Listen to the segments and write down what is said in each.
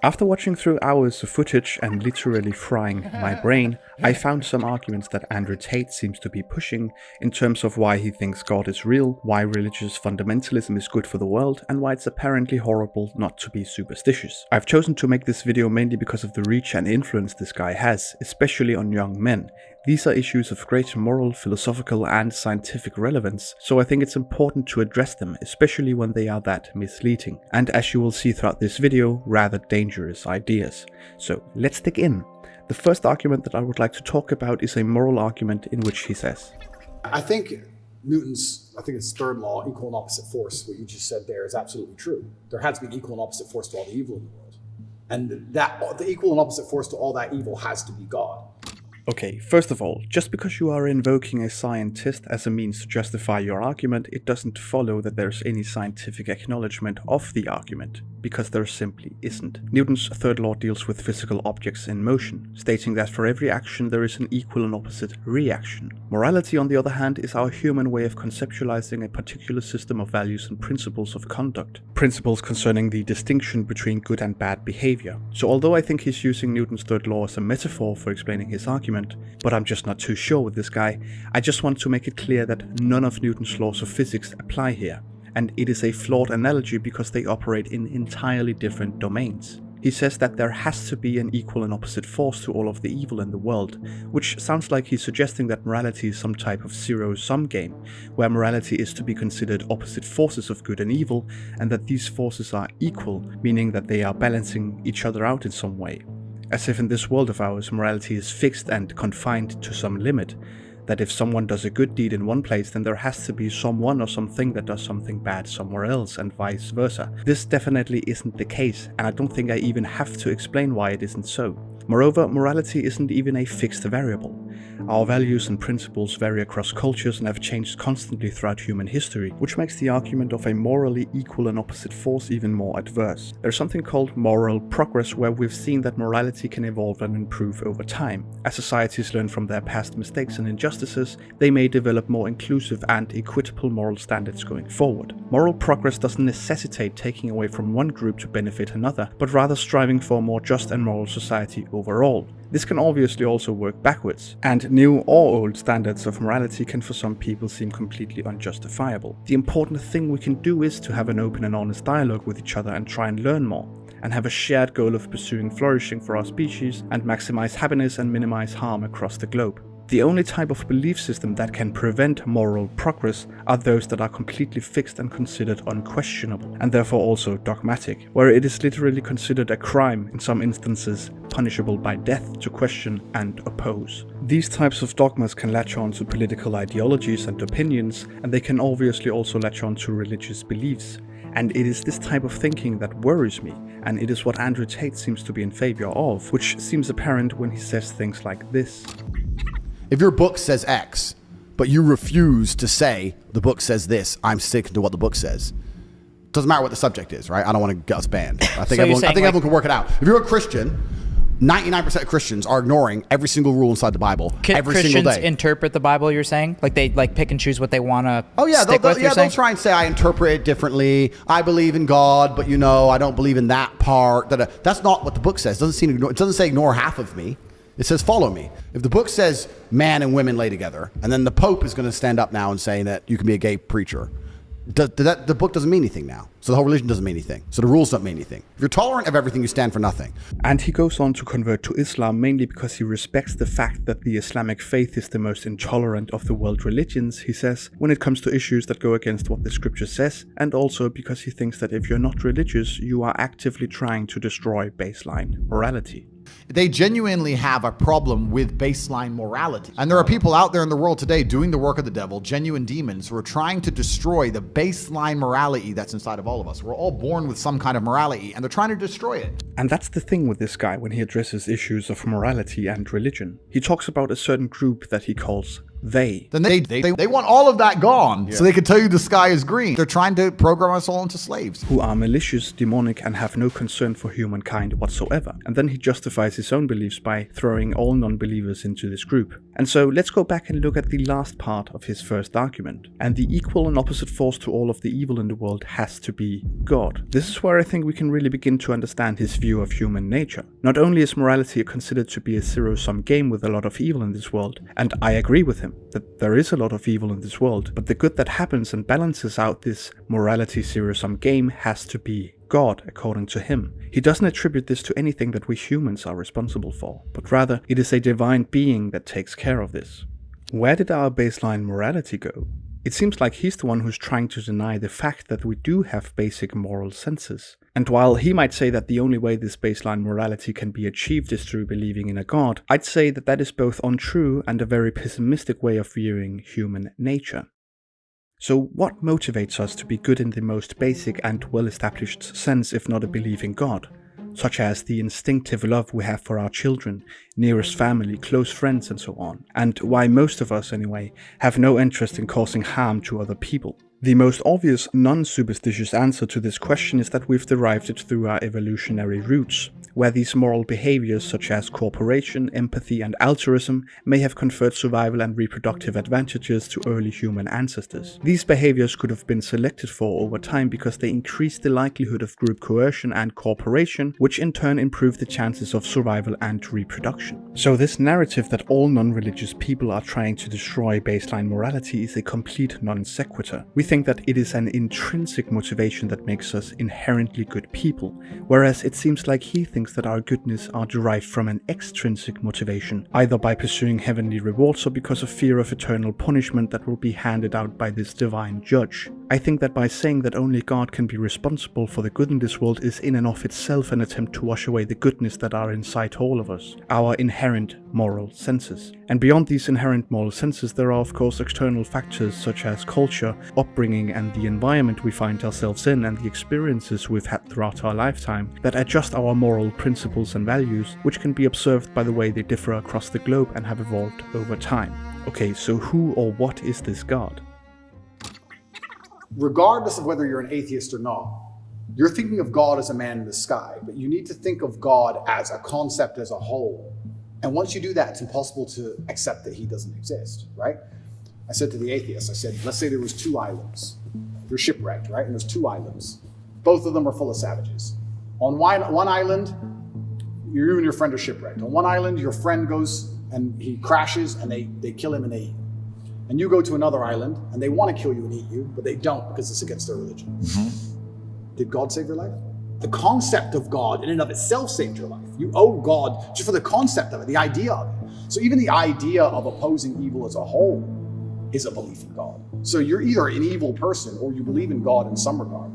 After watching through hours of footage and literally frying my brain, I found some arguments that Andrew Tate seems to be pushing in terms of why he thinks God is real, why religious fundamentalism is good for the world, and why it's apparently horrible not to be superstitious. I've chosen to make this video mainly because of the reach and influence this guy has, especially on young men. These are issues of great moral, philosophical and scientific relevance, so I think it's important to address them, especially when they are that misleading. And as you will see throughout this video, rather dangerous ideas. So let's dig in. The first argument that I would like to talk about is a moral argument in which he says, I think Newton's, it's third law, equal and opposite force, what you just said there is absolutely true. There has to be an equal and opposite force to all the evil in the world. And that the equal and opposite force to all that evil has to be God. Okay, first of all, just because you are invoking a scientist as a means to justify your argument, it doesn't follow that there's any scientific acknowledgement of the argument, because there simply isn't. Newton's third law deals with physical objects in motion, stating that for every action there is an equal and opposite reaction. Morality, on the other hand, is our human way of conceptualizing a particular system of values and principles of conduct. Principles concerning the distinction between good and bad behavior. So although I think he's using Newton's third law as a metaphor for explaining his argument, but I'm just not too sure with this guy, I just want to make it clear that none of Newton's laws of physics apply here, and it is a flawed analogy because they operate in entirely different domains. He says that there has to be an equal and opposite force to all of the evil in the world, which sounds like he's suggesting that morality is some type of zero-sum game, where morality is to be considered opposite forces of good and evil, and that these forces are equal, meaning that they are balancing each other out in some way. As if in this world of ours, morality is fixed and confined to some limit, that if someone does a good deed in one place, then there has to be someone or something that does something bad somewhere else, and vice versa. This definitely isn't the case, and I don't think I even have to explain why it isn't so. Moreover, morality isn't even a fixed variable. Our values and principles vary across cultures and have changed constantly throughout human history, which makes the argument of a morally equal and opposite force even more adverse. There's something called moral progress, where we've seen that morality can evolve and improve over time. As societies learn from their past mistakes and injustices, they may develop more inclusive and equitable moral standards going forward. Moral progress doesn't necessitate taking away from one group to benefit another, but rather striving for a more just and moral society overall. This can obviously also work backwards, and new or old standards of morality can for some people seem completely unjustifiable. The important thing we can do is to have an open and honest dialogue with each other and try and learn more, and have a shared goal of pursuing flourishing for our species and maximize happiness and minimize harm across the globe. The only type of belief system that can prevent moral progress are those that are completely fixed and considered unquestionable, and therefore also dogmatic, where it is literally considered a crime, in some instances punishable by death, to question and oppose. These types of dogmas can latch on to political ideologies and opinions, and they can obviously also latch on to religious beliefs. And it is this type of thinking that worries me, and it is what Andrew Tate seems to be in favor of, which seems apparent when he says things like this. If your book says X, but you refuse to say the book says this, I'm sticking to what the book says. Doesn't matter what the subject is, right? I don't want to get us banned. I think everyone can work it out. If you're a Christian, 99% of Christians are ignoring every single rule inside the Bible every single day. Christians interpret the Bible, you're saying? Like they pick and choose what they want to they'll try and say, I interpret it differently. I believe in God, but I don't believe in that part. That's not what the book says. It doesn't say ignore half of me. It says, follow me. If the book says man and women lay together, and then the Pope is going to stand up now and say that you can be a gay preacher, the book doesn't mean anything now. So the whole religion doesn't mean anything. So the rules don't mean anything. If you're tolerant of everything, you stand for nothing. And he goes on to convert to Islam mainly because he respects the fact that the Islamic faith is the most intolerant of the world religions, he says, when it comes to issues that go against what the scripture says, and also because he thinks that if you're not religious, you are actively trying to destroy baseline morality. They genuinely have a problem with baseline morality. And there are people out there in the world today doing the work of the devil, genuine demons, who are trying to destroy the baseline morality that's inside of all of us. We're all born with some kind of morality, and they're trying to destroy it. And that's the thing with this guy when he addresses issues of morality and religion. He talks about a certain group that he calls they. Then they want all of that gone, so they can tell you the sky is green. They're trying to program us all into slaves. Who are malicious, demonic, and have no concern for humankind whatsoever. And then he justifies his own beliefs by throwing all non-believers into this group. And so let's go back and look at the last part of his first argument. And the equal and opposite force to all of the evil in the world has to be God. This is where I think we can really begin to understand his view of human nature. Not only is morality considered to be a zero-sum game with a lot of evil in this world, and I agree with him that there is a lot of evil in this world, but the good that happens and balances out this morality zero-sum game has to be God, according to him. He doesn't attribute this to anything that we humans are responsible for, but rather it is a divine being that takes care of this. Where did our baseline morality go? It seems like he's the one who's trying to deny the fact that we do have basic moral senses. And while he might say that the only way this baseline morality can be achieved is through believing in a god, I'd say that that is both untrue and a very pessimistic way of viewing human nature. So what motivates us to be good in the most basic and well-established sense if not a belief in God? Such as the instinctive love we have for our children, nearest family, close friends and so on, and why most of us anyway have no interest in causing harm to other people. The most obvious non-superstitious answer to this question is that we've derived it through our evolutionary roots, where these moral behaviors such as cooperation, empathy and altruism may have conferred survival and reproductive advantages to early human ancestors. These behaviors could have been selected for over time because they increased the likelihood of group coercion and cooperation, which in turn improved the chances of survival and reproduction. So this narrative that all non-religious people are trying to destroy baseline morality is a complete non sequitur. We think that it is an intrinsic motivation that makes us inherently good people, whereas it seems like he thinks that our goodness are derived from an extrinsic motivation, either by pursuing heavenly rewards or because of fear of eternal punishment that will be handed out by this divine judge. I think that by saying that only God can be responsible for the good in this world is in and of itself an attempt to wash away the goodness that are inside all of us, our inherent moral senses. And beyond these inherent moral senses, there are of course external factors such as culture, upbringing and the environment we find ourselves in and the experiences we've had throughout our lifetime that adjust our moral principles and values, which can be observed by the way they differ across the globe and have evolved over time. Okay, so who or what is this God? Regardless of whether you're an atheist or not, you're thinking of God as a man in the sky, but you need to think of God as a concept as a whole. And once you do that, it's impossible to accept that he doesn't exist, right? I said to the atheist, I said, let's say there was 2 islands. You're shipwrecked, right? And there's 2 islands. Both of them are full of savages. On one island, you and your friend are shipwrecked. On one island, your friend goes and he crashes and they kill him and they eat him. And you go to another island and they want to kill you and eat you, but they don't because it's against their religion. Mm-hmm. Did God save your life? The concept of God in and of itself saved your life. You owe God just for the concept of it, the idea of it. So even the idea of opposing evil as a whole is a belief in God. So you're either an evil person or you believe in God in some regard.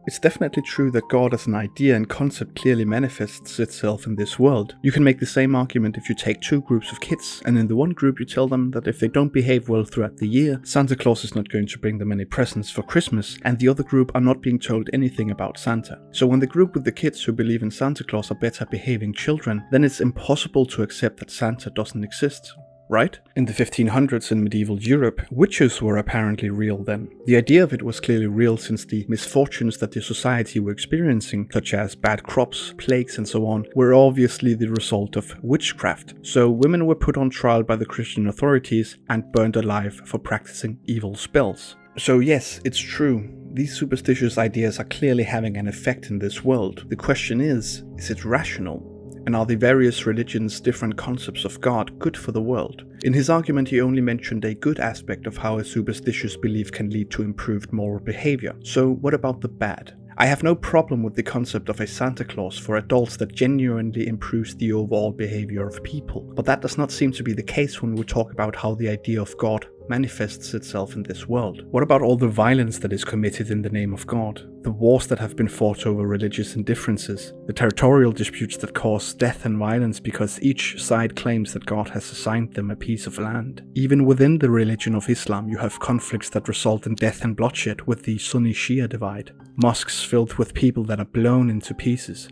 It's definitely true that God as an idea and concept clearly manifests itself in this world. You can make the same argument if you take 2 groups of kids, and in the one group you tell them that if they don't behave well throughout the year, Santa Claus is not going to bring them any presents for Christmas, and the other group are not being told anything about Santa. So when the group with the kids who believe in Santa Claus are better behaving children, then it's impossible to accept that Santa doesn't exist. Right? In the 1500s in medieval Europe, witches were apparently real then. The idea of it was clearly real since the misfortunes that the society were experiencing, such as bad crops, plagues and so on, were obviously the result of witchcraft. So women were put on trial by the Christian authorities and burned alive for practicing evil spells. So yes, it's true. These superstitious ideas are clearly having an effect in this world. The question is it rational? And are the various religions' different concepts of God good for the world? In his argument, he only mentioned a good aspect of how a superstitious belief can lead to improved moral behavior. So what about the bad? I have no problem with the concept of a Santa Claus for adults that genuinely improves the overall behavior of people, but that does not seem to be the case when we talk about how the idea of God manifests itself in this world. What about all the violence that is committed in the name of God? The wars that have been fought over religious indifferences? The territorial disputes that cause death and violence because each side claims that God has assigned them a piece of land? Even within the religion of Islam, you have conflicts that result in death and bloodshed with the Sunni-Shia divide. Mosques filled with people that are blown into pieces.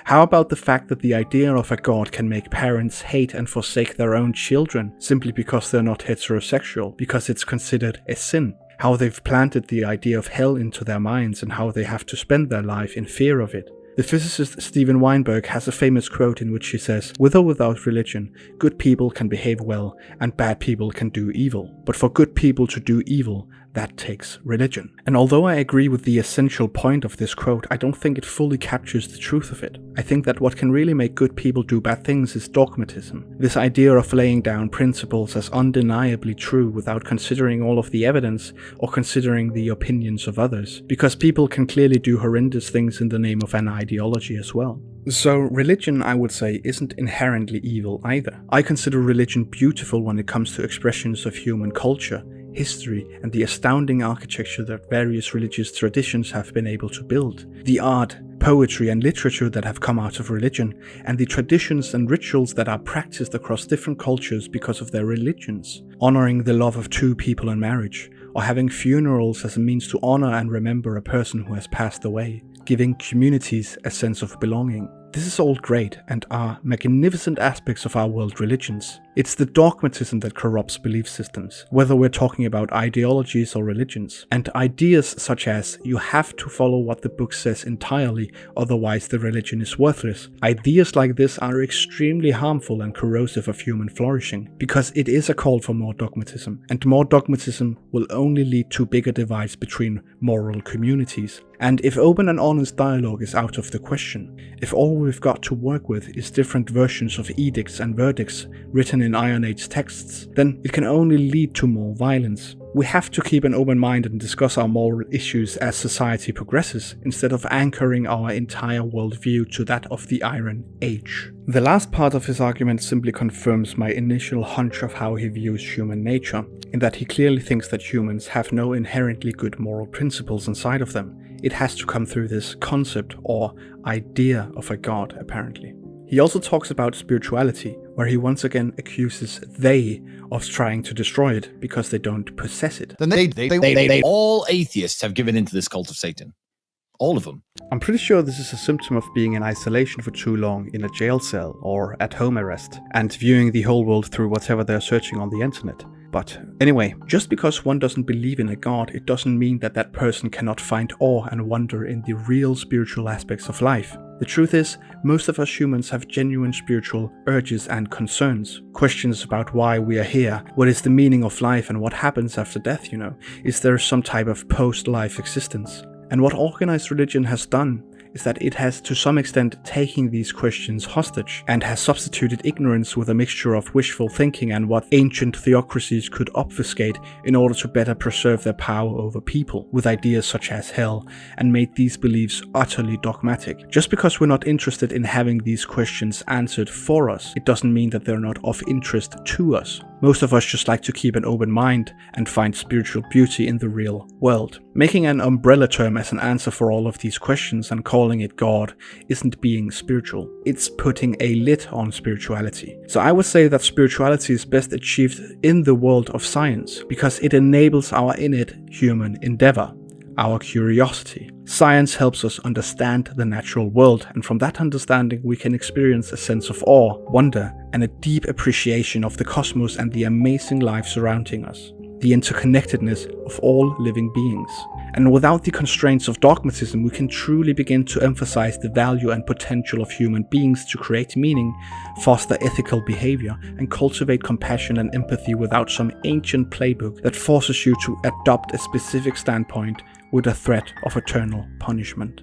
How about the fact that the idea of a God can make parents hate and forsake their own children simply because they're not heterosexual, because it's considered a sin? How they've planted the idea of hell into their minds and how they have to spend their life in fear of it. The physicist Steven Weinberg has a famous quote in which he says, "With or without religion, good people can behave well and bad people can do evil. But for good people to do evil, that takes religion." And although I agree with the essential point of this quote, I don't think it fully captures the truth of it. I think that what can really make good people do bad things is dogmatism. This idea of laying down principles as undeniably true without considering all of the evidence or considering the opinions of others. Because people can clearly do horrendous things in the name of an ideology as well. So religion, I would say, isn't inherently evil either. I consider religion beautiful when it comes to expressions of human culture, history, and the astounding architecture that various religious traditions have been able to build. The art, poetry, and literature that have come out of religion, and the traditions and rituals that are practiced across different cultures because of their religions. Honoring the love of two people in marriage, or having funerals as a means to honor and remember a person who has passed away. Giving communities a sense of belonging. This is all great and are magnificent aspects of our world religions. It's the dogmatism that corrupts belief systems, whether we're talking about ideologies or religions. And ideas such as, you have to follow what the book says entirely, otherwise the religion is worthless. Ideas like this are extremely harmful and corrosive of human flourishing, because it is a call for more dogmatism, and more dogmatism will only lead to bigger divides between moral communities. And if open and honest dialogue is out of the question, if all we've got to work with is different versions of edicts and verdicts written in Iron Age texts, then it can only lead to more violence. We have to keep an open mind and discuss our moral issues as society progresses, instead of anchoring our entire worldview to that of the Iron Age. The last part of his argument simply confirms my initial hunch of how he views human nature, in that he clearly thinks that humans have no inherently good moral principles inside of them. It has to come through this concept or idea of a god, apparently. He also talks about spirituality, where he once again accuses they of trying to destroy it because they don't possess it. Then all atheists have given into this cult of Satan. All of them. I'm pretty sure this is a symptom of being in isolation for too long in a jail cell or at home arrest, and viewing the whole world through whatever they're searching on the internet. But anyway, just because one doesn't believe in a god, it doesn't mean that that person cannot find awe and wonder in the real spiritual aspects of life. The truth is, most of us humans have genuine spiritual urges and concerns. Questions about why we are here, what is the meaning of life, and what happens after death, Is there some type of post-life existence? And what organized religion has done is that it has to some extent taken these questions hostage and has substituted ignorance with a mixture of wishful thinking and what ancient theocracies could obfuscate in order to better preserve their power over people, with ideas such as hell, and made these beliefs utterly dogmatic. Just because we're not interested in having these questions answered for us, it doesn't mean that they're not of interest to us. Most of us just like to keep an open mind and find spiritual beauty in the real world. Making an umbrella term as an answer for all of these questions and calling it God isn't being spiritual. It's putting a lid on spirituality. So I would say that spirituality is best achieved in the world of science, because it enables our innate human endeavor, our curiosity. Science helps us understand the natural world, and from that understanding we can experience a sense of awe, wonder, and a deep appreciation of the cosmos and the amazing life surrounding us, the interconnectedness of all living beings. And without the constraints of dogmatism, we can truly begin to emphasize the value and potential of human beings to create meaning, foster ethical behavior, and cultivate compassion and empathy without some ancient playbook that forces you to adopt a specific standpoint with a threat of eternal punishment.